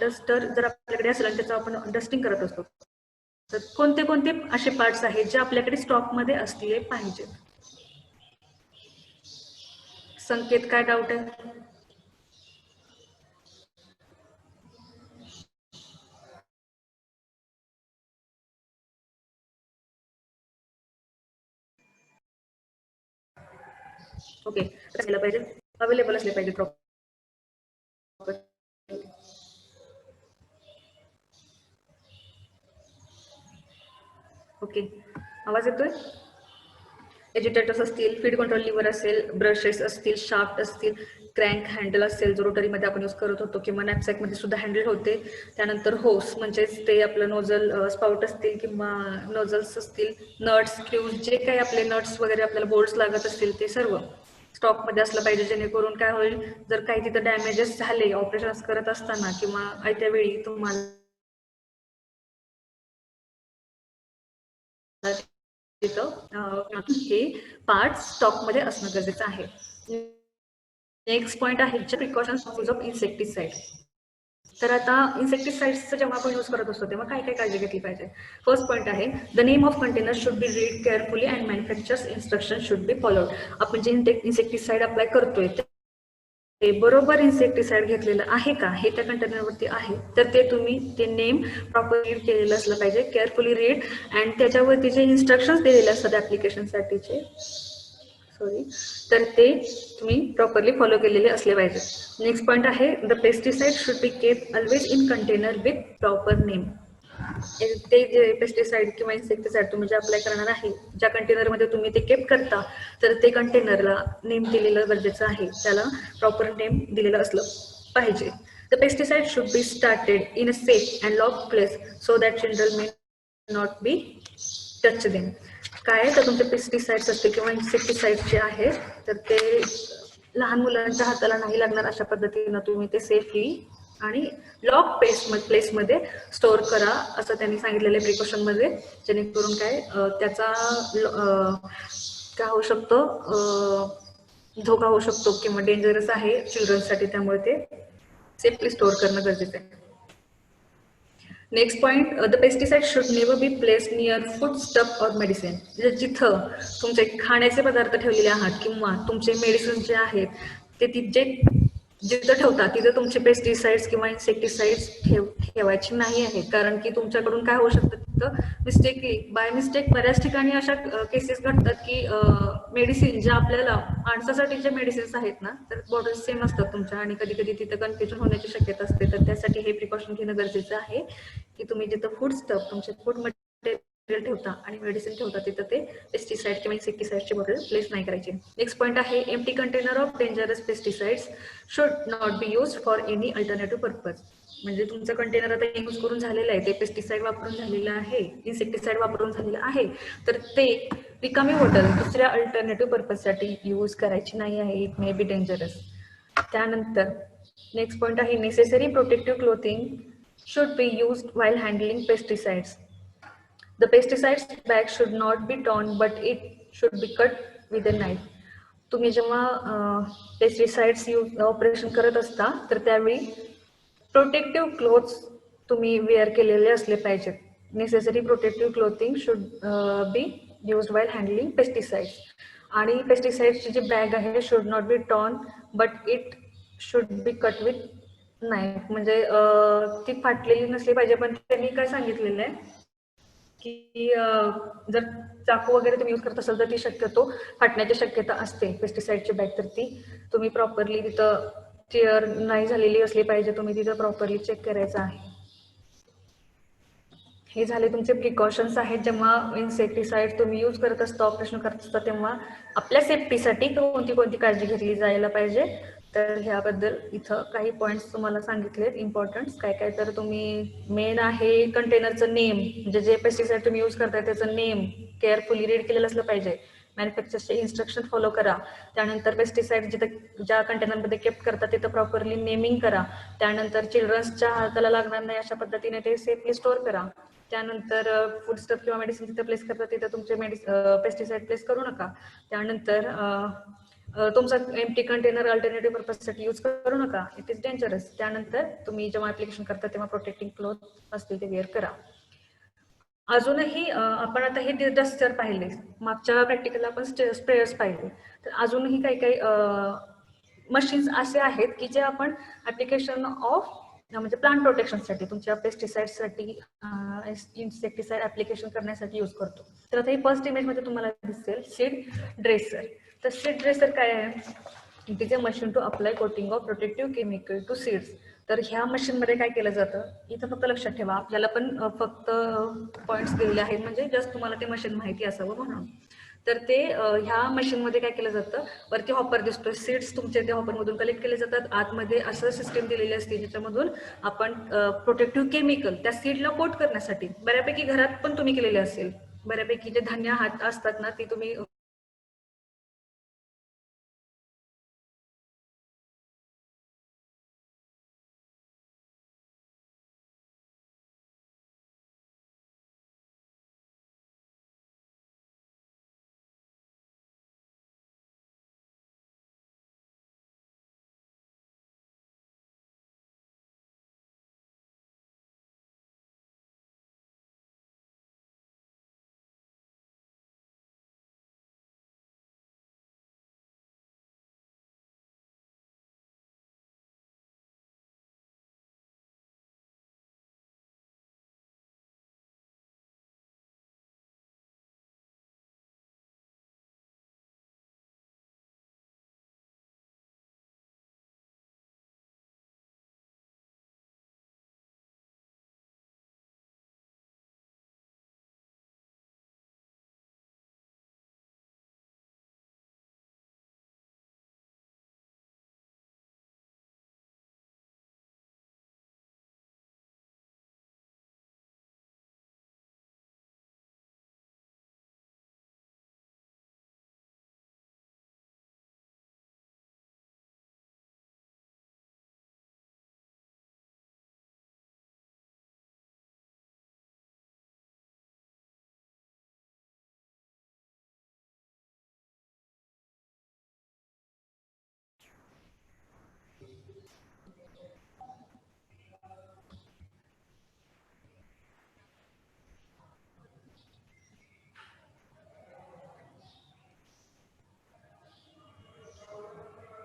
S1: डस्टर जर आपल्याकडे असेल आणि त्याचं आपण डस्टिंग करत असतो, तर कोणते कोणते असे पार्ट्स आहेत जे आपल्याकडे स्टॉकमध्ये असले पाहिजेत. संकेत, काय डाऊट आहे? ओके, असले पाहिजे, अवेलेबल असले पाहिजे प्रॉपर. ओके, आवाज येतोय? एज्युटेटर्स असतील, फीड कंट्रोल लिव्हर असेल, ब्रशेस असतील, शाफ्ट असतील, क्रँक हँडल असेल जो रोटरीमध्ये आपण यूज करत होतो किंवा नॅपसॅकमध्ये सुद्धा हँडल होते. त्यानंतर होस, म्हणजेच ते आपलं नोझल स्पाउट असतील किंवा नोझल्स असतील, नट्स, स्क्रूज, जे काही आपले नट्स वगैरे आपल्याला बोल्ट्स लागत असतील ते सर्व स्टॉकमध्ये असलं पाहिजे, जेणेकरून काय होईल, जर काही तिथं डॅमेजेस झाले ऑपरेशन्स करत असताना किंवा आयत्या वेळी, तुम्हाला तिथं हे पार्ट स्टॉकमध्ये असणं गरजेचं आहे. नेक्स्ट पॉईंट आहे प्रिकॉशन्स यूज ऑफ इन्सेक्टिसाइड. तर आता इन्सेक्टिसाइड्सचं जेव्हा आपण यूज करत असतो तेव्हा काय काय काळजी घेतली पाहिजे. फर्स्ट पॉईंट आहे, the name of container should be read carefully and manufactures instruction should be followed. आपण जे इन्सेक्टिसाइड अप्लाय करतोय ते बरोबर इन्सेक्टिसाइड घेतलेलं आहे का, हे त्या कंटेनरवरती आहे, तर ते तुम्ही ते नेम प्रॉपर रीड केलेलं असलं पाहिजे, केअरफुली रीड. अँड त्याच्यावरती जे इन्स्ट्रक्शन्स दिलेले असतात ॲप्लिकेशनसाठीचे, तर ते तुम्ही प्रॉपरली फॉलो केलेले असले पाहिजे. नेक्स्ट पॉईंट आहे, the pesticide should be kept always in container with proper name. ते जे पेस्टिसाइड किंवा इन्सेक्टिसाइड तुम्ही जे अप्लाय करणार आहे, ज्या कंटेनरमध्ये तुम्ही ते केप करता, तर ते कंटेनरला नेम दिलेलं गरजेचं आहे, त्याला प्रॉपर नेम दिलेलं असलं पाहिजे. The pesticide should be started in a safe and lock place so that children may not be touch them. काय तर तुमचे पेस्टिसाइड्स असते किंवा इन्सेक्टिसाइड्स जे आहेत, तर ते लहान मुलांच्या हाताला नाही लागणार अशा पद्धतीनं तुम्ही ते सेफली आणि लॉक प्लेसमध्ये स्टोअर करा, असं त्यांनी सांगितलेलं आहे प्रिकॉशनमध्ये, जेणेकरून काय त्याचा काय होऊ शकतो, धोका होऊ शकतो किंवा डेंजरस आहे चिल्ड्रन्ससाठी, त्यामुळे ते सेफली स्टोअर करणं गरजेचं आहे. Next point, the pesticide should never B place near food stuff or medicine. जिथं तुमचे खाण्याचे पदार्थ ठेवलेले आहात किंवा तुमचे मेडिसिन जे आहेत ते जे जिथं ठेवता तिथं तुमचे पेस्टिसाइड्स किंवा इन्सेक्टिसाइड्स ठेवायचे नाही आहे, कारण की तुमच्याकडून काय होऊ शकतं तिथं मिस्टेकली बाय मिस्टेक बऱ्याच ठिकाणी अशा केसेस घडतात की मेडिसिन ज्या आपल्याला माणसासाठी जे मेडिसिन्स आहेत ना तर बॉटल्स सेम असतात तुमच्या आणि कधी कधी तिथं कन्फ्युजन होण्याची शक्यता असते. तर त्यासाठी हे प्रिकॉशन घेणं गरजेचं आहे की तुम्ही जिथं फूड स्टफ तुमचे फूड मटेरियल ठेवता आणि मेडिसिन ठेवता तिथं ते पेस्टिसाइड किंवा इन्सेक्टिसाइडची बॉटल प्लेस नाही करायची. नेक्स्ट पॉईंट आहे empty container of dangerous pesticides should not be use for any alternative purpose. म्हणजे तुमचं कंटेनर आता यूज करून झालेलं आहे, ते पेस्टिसाइड वापरून झालेलं आहे, इन्सेक्टिसाइड वापरून झालेलं आहे, तर ते रिकामी बॉटल दुसऱ्या अल्टरनेटिव्ह पर्पजसाठी यूज करायची नाही आहे. It may be dangerous. त्यानंतर नेक्स्ट पॉईंट आहे necessary protective clothing should be used while handling pesticides. The pesticides bag should not be torn, but it should be cut with a knife. तुम्ही जेव्हा pesticides operation करत असता तर त्यावेळी protective clothes तुम्ही wear केलेले असले पाहिजेत. Necessary protective clothing should be use while handling pesticides. आणि पेस्टिसाइड्सची जी बॅग आहे should not be torn but it should B cut with knife. म्हणजे ती फाटलेली नसली पाहिजे, पण त्यांनी काय सांगितलेलं आहे की जर चाकू वगैरे तुम्ही यूज करत असाल तर ती शक्यतो फाटण्याची शक्यता असते पेस्टिसाइडची बॅग. तर ती तुम्ही प्रॉपरली तिथं टिअर नाही झालेली असली पाहिजे, तुम्ही तिथं प्रॉपरली चेक करायचं आहे. हे झाले तुमचे प्रिकॉशन्स आहेत जेव्हा इन्सेक्टिसाइड तुम्ही यूज करत असता, ऑपरेशन करत असता, तेव्हा आपल्या सेफ्टीसाठी कोणती कोणती काळजी घेतली जायला पाहिजे. तर ह्याबद्दल इथं काही पॉईंट्स तुम्हाला सांगितलेत इम्पॉर्टंट काय काय. तर तुम्ही मेन आहे कंटेनरचं नेम, म्हणजे जे पेस्टिसाइड तुम्ही यूज करताय त्याचं नेम केअरफुली रीड केलेलं असलं पाहिजे. मॅन्युफॅक्चरचे इन्स्ट्रक्शन फॉलो करा. त्यानंतर पेस्टिसाइड जिथं ज्या कंटेनरमध्ये केप्ट करतात तिथं प्रॉपरली नेमिंग करा. त्यानंतर चिल्ड्रन्सच्या हाताला लागणार नाही अशा पद्धतीने ते सेफली स्टोअर करा. त्यानंतर फूड स्टफ किंवा मेडिसिन जिथं प्लेस करतात तिथं तुमचे पेस्टिसाइड प्लेस करू नका. त्यानंतर तुमचा एम्प्टी कंटेनर अल्टरनेटिव्ह पर्पजसाठी यूज करू नका, इट इज डेंजरस. त्यानंतर तुम्ही जेव्हा ऍप्लिकेशन करता तेव्हा प्रोटेक्टिंग क्लोथ असतील ते वेअर करा. अजूनही आपण आता हे डस्टर पाहिले, मागच्या प्रॅक्टिकलला आपण स्प्रेयर्स पाहिले, तर अजूनही काही काही मशीन्स असे आहेत की जे आपण ऍप्लिकेशन ऑफ म्हणजे प्लांट प्रोटेक्शनसाठी तुमच्या पेस्टिसाइडसाठी इन्सेक्टिसाइड ऍप्लिकेशन करण्यासाठी यूज करतो. तर आता ही फर्स्ट इमेजमध्ये तुम्हाला दिसेल सीड ड्रेसर. तर सीड ड्रेसर काय आहे, it is a machine to apply coating of protective chemical to seeds. तर ह्या मशीनमध्ये काय केलं जातं, इथं फक्त लक्षात ठेवा, आपल्याला पण फक्त पॉईंट्स दिलेले आहेत म्हणजे जस्ट तुम्हाला ते मशीन माहिती असावं म्हणून. तर ते ह्या मशीनमध्ये काय केलं जातं, वरती हॉपर दिसतोय, सीड्स तुमचे त्या हॉपरमधून कलेक्ट केले जातात. आतमध्ये असं सिस्टीम दिलेली असते ज्याच्यामधून आपण प्रोटेक्टिव्ह केमिकल त्या सीडला कोट करण्यासाठी, बऱ्यापैकी घरात पण तुम्ही केलेले असेल, बऱ्यापैकी जे धान्य हात असतात ना ती तुम्ही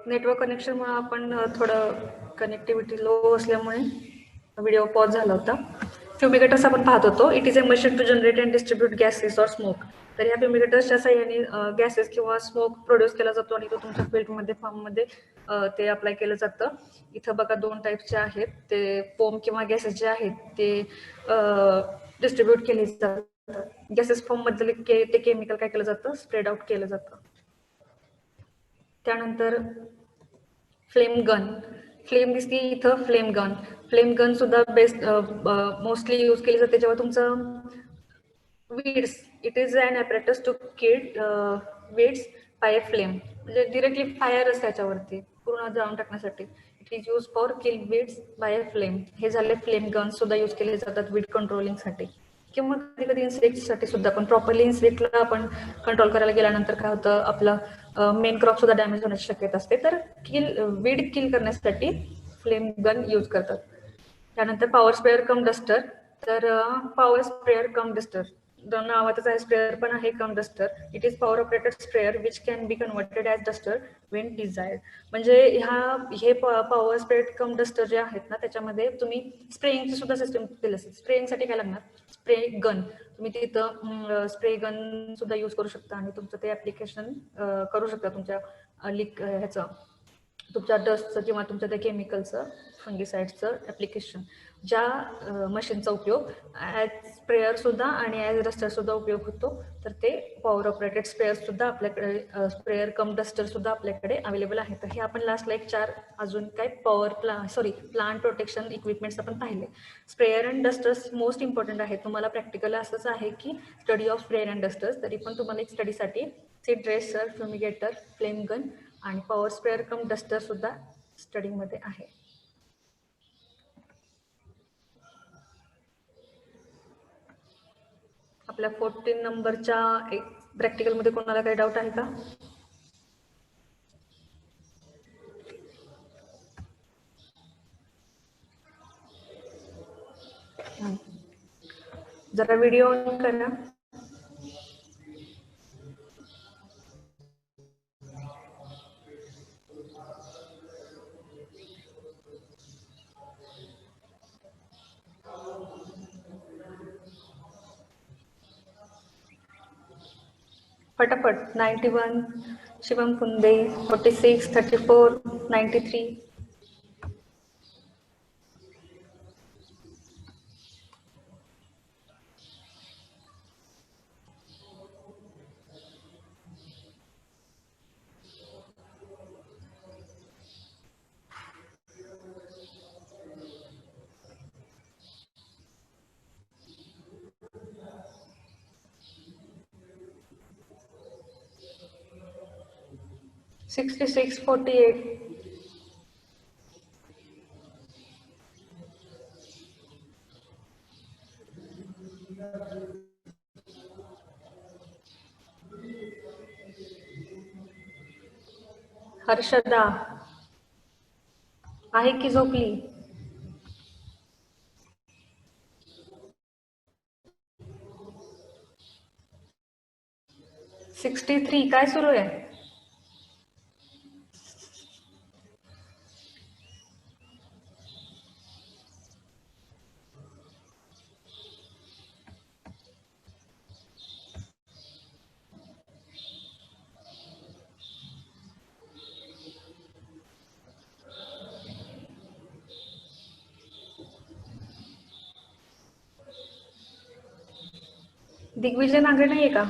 S1: नेटवर्क कनेक्शनमुळे आपण थोडं कनेक्टिव्हिटी लो असल्यामुळे व्हिडिओ पॉज झाला होता. फ्युमिगेटर्स आपण पाहत होतो. It is a machine to generate and distribute gases or smoke. तर ह्या फ्युमिगेटर्सच्या साह्याने गॅसेस किंवा स्मोक प्रोड्यूस केला जातो आणि तो तुमच्या फील्डमध्ये फार्ममध्ये ते अप्लाय केलं जातं. इथं बघा 2 टाईपचे आहेत. ते फोम किंवा गॅसेस जे आहेत ते डिस्ट्रीब्यूट केले जातात. गॅसेस फॉर्ममधले ते केमिकल काय केलं जातं, स्प्रेड आउट केलं जातं. त्यानंतर फ्लेम गन. फ्लेम दिसते इथं, फ्लेम गन. फ्लेम गन सुद्धा बेस्ट मोस्टली यूज केली जाते जेव्हा तुमचं weeds. It is an apparatus to kill weeds by flame. म्हणजे डिरेक्टली फायरच त्याच्यावरती पूर्ण जाळून टाकण्यासाठी. It is use for kill weeds by flame. हे झाले फ्लेम गन सुद्धा यूज केले जातात वीड कंट्रोलिंगसाठी किंवा कधी कधी इन्सेक्टसाठी सुद्धा. पण प्रॉपरली इन्सेक्टला आपण कंट्रोल करायला गेल्यानंतर काय होतं, आपलं मेन क्रॉप सुद्धा डॅमेज होण्याची शक्यता असते. तर वीड किल करण्यासाठी फ्लेम गन यूज करतात. त्यानंतर पॉवर स्प्रेअर कम डस्टर. तर पॉवर स्प्रेअर कम डस्टर नावातच आहे, स्प्रेअर पण आहे cum duster. It is power operated sprayer which can be converted as duster when desired. म्हणजे हे पॉवर स्प्रेअर कम डस्टर जे आहेत ना, त्याच्यामध्ये तुम्ही स्प्रेइंगची सुद्धा सिस्टम दिली असेल. स्प्रेइंगसाठी काय लागणार, स्प्रे गन. तुम्ही तिथं स्प्रे गन सुद्धा यूज करू शकता आणि तुमचं ते ॲप्लिकेशन करू शकता तुमच्या ह्याचं, तुमच्या डस्टचं किंवा तुमच्या त्या केमिकलचं फंगिसाईडचं ॲप्लिकेशन. ज्या मशीनचा उपयोग ॲज स्प्रेअर सुद्धा आणि ॲज डस्टर सुद्धा उपयोग होतो, तर ते पॉवर ऑपरेटेड स्प्रेअर सुद्धा आपल्याकडे, स्प्रेअर कम डस्टर सुद्धा आपल्याकडे अवेलेबल आहे. तर हे आपण लास्टला एक 4 अजून काय प्लांट प्रोटेक्शन इक्विपमेंट्स आपण पाहिले. Sprayer and dusters most important आहे. तुम्हाला प्रॅक्टिकल असंच आहे की study of sprayer and dusters. तरी पण तुम्हाला एक स्टडीसाठी सीड ड्रेसर, फ्युमिगेटर, फ्लेम गन आणि पॉवर स्प्रेअर कम डस्टर सुद्धा स्टडीमध्ये आहे. आपल्या 14 नंबरच्या प्रॅक्टिकलमध्ये कोणाला काही डाऊट आहे का? जरा व्हिडिओ ऑन करा. फटाफट. 91, शिवम कुंदे, 46, 34, 93. $66, 48. हर्षदा आहे की झोपली? 63 काय सुरू आहे? दिग्विजय नांगरे नाहीये का?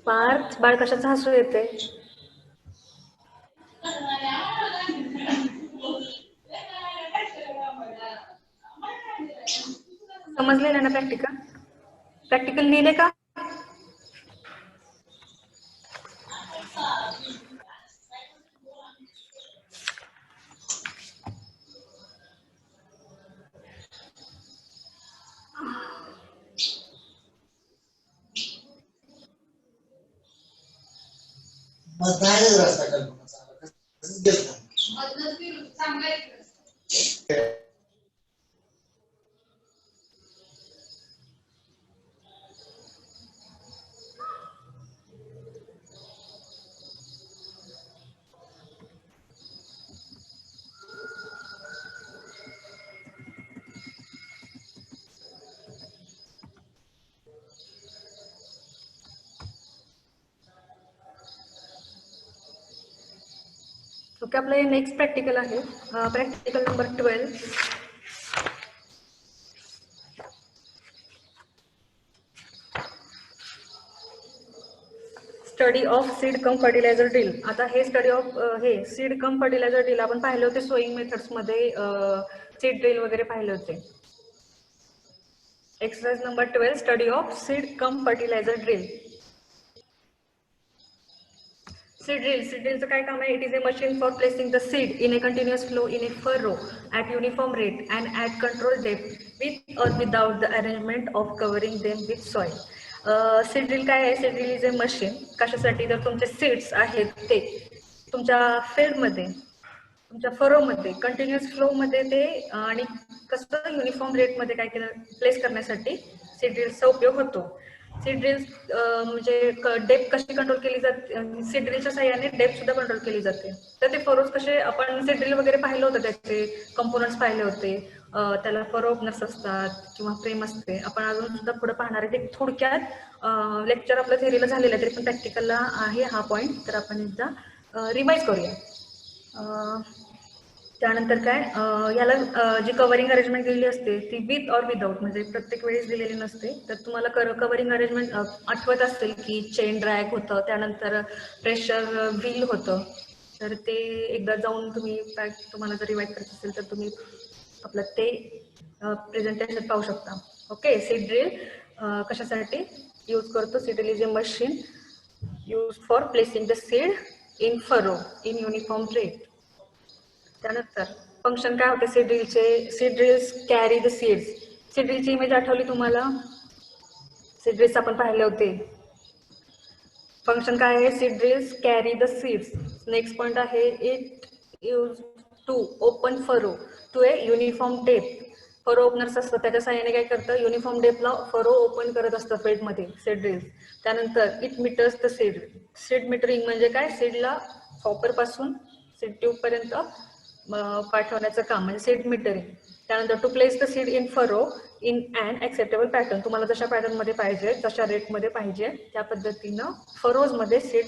S1: पार्थ, बाळ कशाचं हसू येते? समजलेलं ना प्रॅक्टिकल? प्रॅक्टिकल लिहिले का?
S2: मधनाच रस्ता कल्पना चांगला कसं गेलं मधनच चांगला आहे.
S1: ओके, आपलं नेक्स्ट प्रॅक्टिकल आहे practical number 12. Study of seed cum fertiliser drill. आता हे स्टडी ऑफ हे सीड कम फर्टिलायझर ड्रिल आपण पाहिले होते सोईंग मेथड्स मध्ये, सीड ड्रिल वगैरे पाहिले होते. Exercise number 12, study of seed cum fertiliser drill. Seed ड्रिलचं काय काम आहे? It is a machine for placing the seed in a continuous flow in a furrow at uniform rate and at controlled depth with or without the arrangement of covering them with soil. Seed drill काय आहे? Seed drill is a machine कशासाठी? तर तुमचे seeds आहेत ते तुमच्या फील्डमध्ये, तुमच्या फरोमध्ये कंटिन्युअस फ्लोमध्ये ते आणि कसं युनिफॉर्म रेटमध्ये काय केलं प्लेस करण्यासाठी सीड ड्रिल्सचा उपयोग होतो. सीड ड्रिल्स म्हणजे डेप्थ कशी कंट्रोल केली जाते? सीड ड्रिलच्या साह्याने डेप्थ सुद्धा कंट्रोल केली जाते. तर ते फरोज कसे, आपण सीड ड्रिल वगैरे पाहिलं होतं, त्याचे कंपोनंट्स पाहिले होते. त्याला फरो ओपनर्स असतात किंवा फ्रेम असते. आपण अजून सुद्धा पुढे पाहणार आहे. ते थोडक्यात लेक्चर आपलं थेरीला झालेलं आहे, तरी पण प्रॅक्टिकलला आहे हा पॉईंट, तर आपण एकदा रिवाइज करूया. त्यानंतर काय, याला जी कव्हरिंग अरेंजमेंट दिलेली असते ती विथ ऑर विदाऊट, म्हणजे प्रत्येक वेळेस दिलेली नसते. तर तुम्हाला कव्हरिंग अरेंजमेंट आठवत असेल की चेन ड्रॅग होतं, त्यानंतर प्रेशर व्हील होतं. तर ते एकदा जाऊन तुम्ही तुम्हाला जर रिवाइज करायचं असेल तर तुम्ही आपलं ते प्रेझेंटेशन पाहू शकता. ओके, सीड ड्रिल कशासाठी यूज करतो? Seed drill is a machine use for placing the seed in furrow in uniform rate. त्यानंतर फंक्शन काय होते सीड ड्रिलचे? Seed drills carry the seeds. Seed ड्रिलची इमेज आठवली तुम्हाला? सीड ड्रिल्स आपण पाहिले होते. फंक्शन काय आहे? Seed drills carry the seeds. Next point आहे it use to open furrow to a uniform depth. Furrow openers असतं, त्याच्या साह्याने काय करतं? युनिफॉर्म डेप्थला फरो ओपन करत असतं फील्डमध्ये सीड ड्रिल्स. त्यानंतर it meters the seed. Seed metering म्हणजे काय? सीडला हॉपर पासून सीड ट्यूब पर्यंत पाठवण्याचं काम म्हणजे सीड मीटरिंग. त्यानंतर to place the seed in furrow in an acceptable pattern. तुम्हाला जशा पॅटर्नमध्ये पाहिजे, जशा रेटमध्ये पाहिजे त्या पद्धतीनं फरोजमध्ये सीड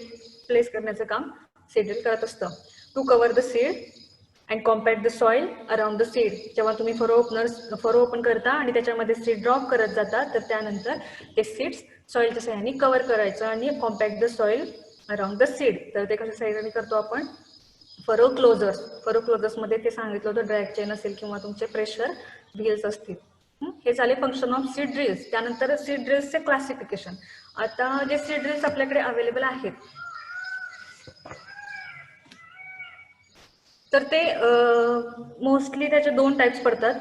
S1: प्लेस करण्याचं काम सीड ड्रिल करत असतं. To cover the seed and compact the soil around the seed. जेव्हा तुम्ही फरो ओपन करता आणि त्याच्यामध्ये सीड ड्रॉप करत जाता, तर त्यानंतर ते सीड्स सॉइलच्या साह्याने कव्हर करायचं आणि compact the soil around the seed. तर ते कशा साह्याने करतो आपण? फरो क्लोजर्समध्ये ते सांगितलं होतं, ड्रॅग चेन असेल किंवा तुमचे प्रेशर व्हील्स असतील. हे झाले फंक्शन ऑफ सीड ड्रिल्स. त्यानंतर सीड ड्रिल्सचे क्लासिफिकेशन. आता जे सीड ड्रिल्स आपल्याकडे अवेलेबल आहेत तर ते मोस्टली त्याचे 2 टाइप्स पडतात.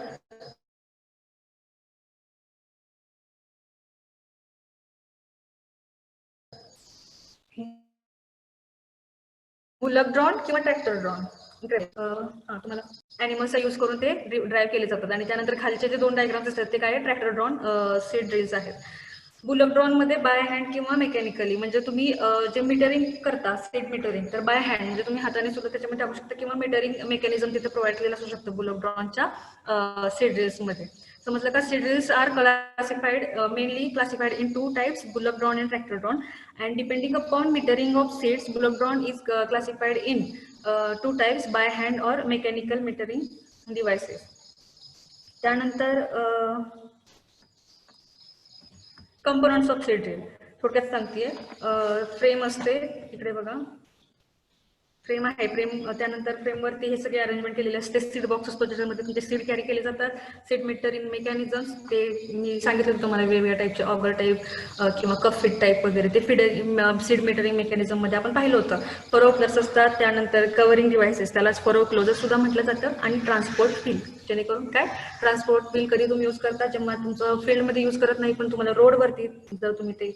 S1: बुलक ड्रॉन किंवा ट्रॅक्टर ड्रॉन. तुम्हाला ॲनिमल्सचा यूज करून ते ड्राईव्ह केले जातात. आणि त्यानंतर खालचे जे 2 डायग्राम्स असतात ते काय? ट्रॅक्टर ड्रॉन सीड ड्रिल्स आहेत. बुलक ड्रॉनमध्ये बाय हँड किंवा मेकॅनिकली, म्हणजे तुम्ही जे मीटरिंग करता सीड मीटरिंग, तर बाय हँड म्हणजे तुम्ही हाताने सुद्धा त्याच्यामध्ये टाकू शकता किंवा मीटरिंग मेकॅनिझम तिथे प्रोव्हाइड केलेलं असू शकतं बुलक ड्रॉनच्या सीड ड्रिल्समध्ये. समजलं का? Seed drills are mainly classified in 2 types, bullock drawn and tractor drawn, and depending upon metering of seeds, bullock drawn is classified in 2 types, by hand or mechanical metering devices. त्यानंतर components of seed drill थोडक्यात सांगतेय. Frame असते, इकडे बघा frame आहे. त्यानंतर फ्रेमवरती हे सगळे अरेंजमेंट केलेले असते. सीड बॉक्स असतो ज्याच्यामध्ये तुमचे सीड कॅरी केले जातात. सीड मीटरिंग मेकॅनिझम्स ते मी सांगितलं तुम्हाला, वेगवेगळ्या टाईपचे ऑगर टाईप किंवा कप फिट टाईप वगैरे ते सीड मीटरिंग मेकॅनिझममध्ये आपण पाहिलं होतं. फरो ओपनर्स असतात. त्यानंतर कव्हरिंग डिव्हायसेस, त्यालाच फरो क्लोजर सुद्धा म्हटलं जातं. आणि ट्रान्सपोर्ट व्हील, जेणेकरून काय? ट्रान्सपोर्ट व्हील कधी तुम्ही यूज करता? जेव्हा तुमचं फील्डमध्ये यूज करत नाही, पण तुम्हाला रोडवरती जर तुम्ही ते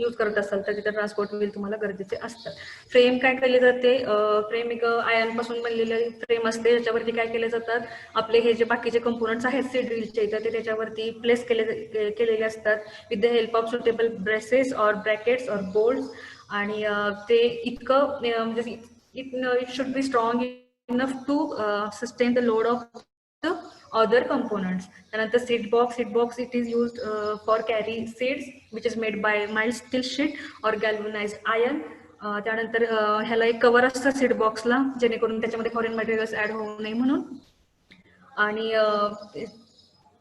S1: यूज करत असाल तर तिथे ट्रान्सपोर्ट व्हील तुम्हाला गरजेचे असतात. फ्रेम काय केले जाते, फ्रेम एक आयर्न पासून बनलेले फ्रेम असते, त्याच्यावरती काय केले जातात, आपले हे जे बाकीचे कंपोनंट्स आहेत सीड ड्रिलचे इथं ते त्याच्यावरती प्लेस केलेले असतात with the help of suitable braces or brackets or bolts. आणि ते इतकं म्हणजे it should be strong enough to sustain the load of the other components. Another seed box it is used for carry seeds which is made by mild steel sheet or galvanized iron. त्यानंतर ह्याला एक cover असतं seed बॉक्सला जेणेकरून त्याच्यामध्ये foreign materials add होऊ नये म्हणून. आणि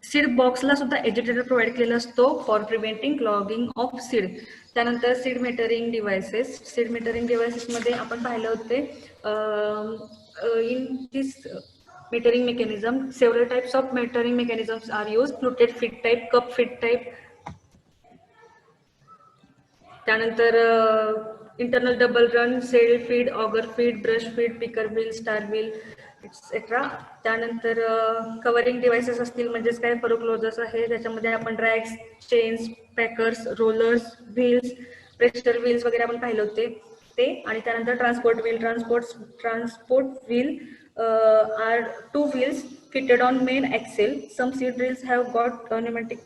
S1: सीड बॉक्सला सुद्धा एज्युटेटर प्रोव्हाइड केलेला असतो for preventing clogging of seed. त्यानंतर सीड मेटरिंग डिव्हायसेस मध्ये आपण पाहिलं होते in this metering mechanism several types of metering mechanisms are used, fluted feed type, cup feed type. त्यानंतर internal double run, cell feed, auger feed, brush feed, picker wheel, star wheel etcetera. त्यानंतर covering devices असतील म्हणजेच काय furrow closers आहे त्याच्यामध्ये आपण drags, chains, packers, rollers, wheels, pressure wheels वगैरे आपण पाहिले होते ते. आणि त्यानंतर transport wheel are two wheels fitted on main axle. Some seed drills have got pneumatic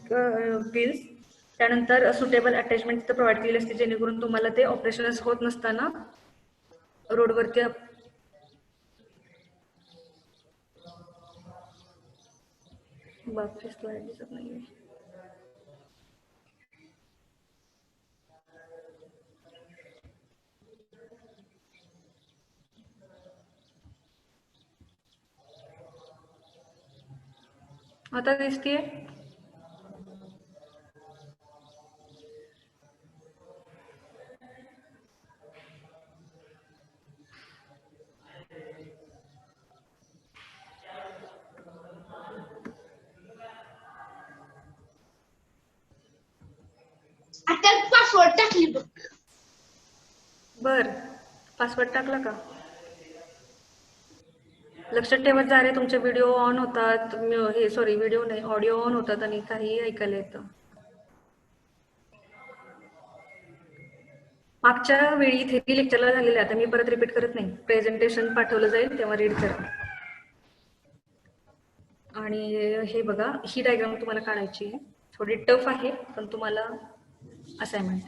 S1: wheels. त्यानंतर सुटेबल अटॅचमेंट तिथं प्रोव्हाइड केलेली असते जेणेकरून तुम्हाला ते ऑपरेशन्स होत नसताना रोडवरती बापरे स्लाइड दिसत नाहीये. आता दिसतीये.
S3: आता पासवर्ड टाकली बघ.
S1: बर पासवर्ड टाकला का? लक्षात ठेवत जा रे, तुमचे व्हिडिओ ऑन होतात, हे सॉरी व्हिडिओ नाही ऑडिओ ऑन होतात आणि काही ऐकायला येतं. मागच्या वेळी थेरी लेक्चरला झालेले आता मी परत रिपीट करत नाही, प्रेझेंटेशन पाठवलं जाईल तेव्हा रीड करा. आणि हे बघा ही डायग्राम तुम्हाला काढायची आहे, थोडी टफ आहे पण तुम्हाला असाइनमेंट.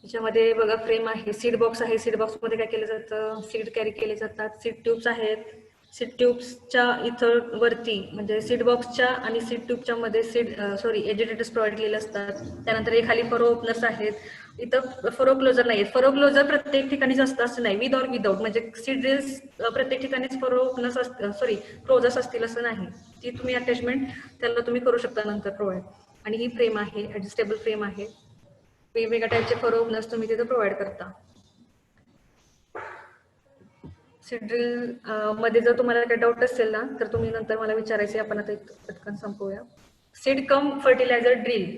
S1: याच्यामध्ये बघा फ्रेम आहे, सीड बॉक्स आहे, सीड बॉक्समध्ये काय केलं जातं, सीड कॅरी केले जातात, सीड ट्यूब्स आहेत. सीड ट्यूब्सच्या इथं वरती म्हणजे सीड बॉक्सच्या आणि सीड ट्यूबच्या मध्ये एज्युटेटर्स प्रोव्हाइड केलेले असतात. त्यानंतर हे खाली फरो ओपनर्स आहेत. इथं फरो क्लोजर नाही, फरो क्लोजर प्रत्येक ठिकाणीच असतं असं नाही, विथ ऑर विदाउट म्हणजे सीड ड्रिल्स प्रत्येक ठिकाणीच फरो ओपनर्स क्लोजर्स असतील असं नाही. ती तुम्ही अटॅचमेंट त्याला तुम्ही करू शकता नंतर प्रोव्हाइड. आणि ही फ्रेम आहे, ऍडजस्टेबल फ्रेम आहे, वेगवेगळ्या टाईपचे फरो ओपनर्स तुम्ही तिथे प्रोव्हाइड करता. सीड ड्रिल मध्ये जर तुम्हाला काही डाऊट असेल ना तर तुम्ही नंतर मला विचारायचे, आपण आता पटकन संपवूया. सीड कम फर्टिलायझर ड्रिल,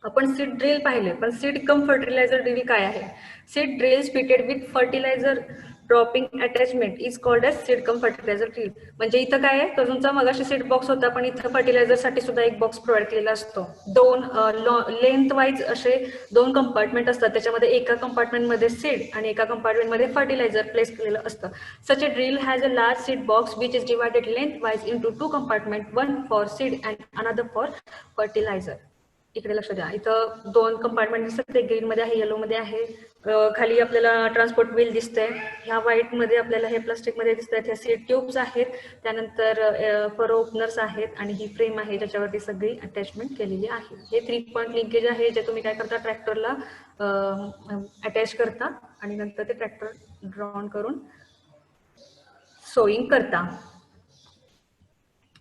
S1: आपण सीड ड्रिल पाहिले पण सीड कम फर्टिलायझर ड्रिल काय आहे. Seed drills fitted with fertiliser dropping attachment is called as seed cum fertiliser drill. म्हणजे इथं काय आहे, तर तुमचा मगाशी सीड बॉक्स होता पण इथं फर्टिलायझर साठी सुद्धा एक बॉक्स प्रोव्हाइड केलेला असतो. दोन लेंथ वाईज असे दोन कंपार्टमेंट असतात, त्याच्यामध्ये एका कंपार्टमेंटमध्ये सीड आणि एका कंपार्टमेंटमध्ये फर्टिलायझर प्लेस केलेलं असतं. Such a drill has a large seed box which is divided lengthwise into two compartment, one for seed and another for fertiliser. इकडे लक्ष द्या, इथं दोन कंपार्टमेंट दिसतात, एक ग्रीन मध्ये आहे, येलो मध्ये आहे. खाली आपल्याला ट्रान्सपोर्ट व्हील दिसतंय, ह्या व्हाईट मध्ये आपल्याला हे प्लास्टिक मध्ये दिसत आहेत, ह्या सीड ट्यूब्स आहेत. त्यानंतर फरो ओपनर्स आहेत आणि ही फ्रेम आहे ज्याच्यावरती सगळी अटॅचमेंट केलेली आहे. हे 3 पॉईंट लिंकेज आहे जे तुम्ही काय करता, ट्रॅक्टरला अटॅच करता आणि नंतर ते ट्रॅक्टर ड्रॉन करून सोईंग करता.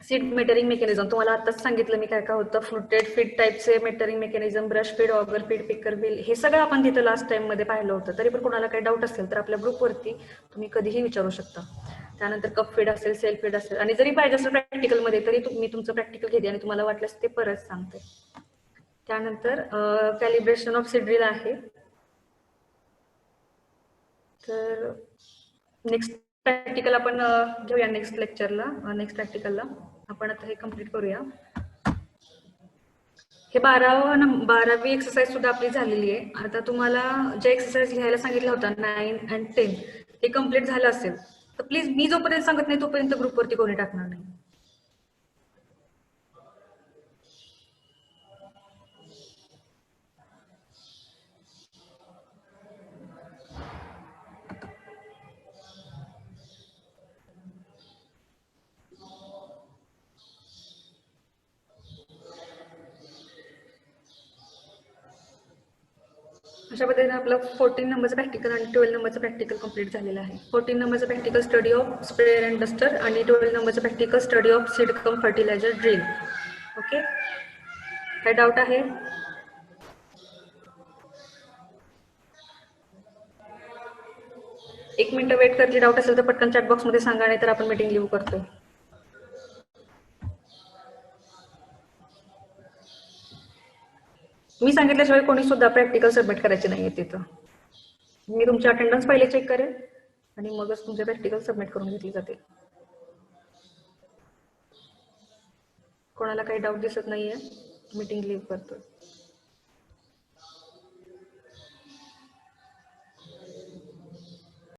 S1: सीड मेटरिंग मेकॅनिझम तुम्हाला आताच सांगितलं मी काय काय होतं, फ्लुटेड फीड टाईपचे metering mechanism, brush feed, auger feed, picker wheel, हे सगळं आपण तिथं लास्ट टाइम मध्ये पाहिलं होतं. तरी पण कोणाला काही डाऊट असेल तर आपल्या ग्रुपवरती तुम्ही कधीही विचारू शकता. त्यानंतर कप फीड असेल, सेल फीड असेल, आणि जरी पाहिजे असेल प्रॅक्टिकलमध्ये तरी मी तुमचं प्रॅक्टिकल घेते आणि तुम्हाला वाटल्यास ते परत सांगते. त्यानंतर कॅलिब्रेशन ऑफ सीड ड्रिल आहे. तर नेक्स्ट प्रॅक्टिकल आपण घेऊया नेक्स्ट लेक्चरला, नेक्स्ट प्रॅक्टिकलला आपण आता हे कम्प्लीट करूया. हे 12वी एक्सरसाइज सुद्धा आपली झालेली आहे. आता तुम्हाला जे एक्सरसाइज लिहायला सांगितलं होतं 9 आणि 10 हे कम्प्लीट झालं असेल तर प्लीज मी जोपर्यंत सांगत नाही तोपर्यंत ग्रुपवरती कोणी टाकणार नाही. अशा पद्धतीने आपलं 14 नंबरचं प्रॅक्टिकल आणि 12 नंबरचं प्रॅक्टिकल कम्प्लीट झालेलं आहे. 14 नंबरचं practical study of sprayer and duster आणि 12 नंबरचं practical study of seed cum fertiliser drill. Okay, काय डाऊट आहे? एक मिनिट वेट करते. डाऊट असेल तर पटकन चॅट बॉक्स मध्ये सांगा, नाही तर आपण मीटिंग लिव्ह करतो. मी सांगितल्याशिवाय कोणी सुद्धा प्रॅक्टिकल सबमिट करायचे नाहीये तिथं. मी तुमची अटेंडन्स पहिले चेक करेल आणि मगच तुमचे प्रॅक्टिकल सबमिट करून घेतली जाते. कोणाला काही डाऊट दिसत नाहीये, मीटिंग लिव्ह करतो.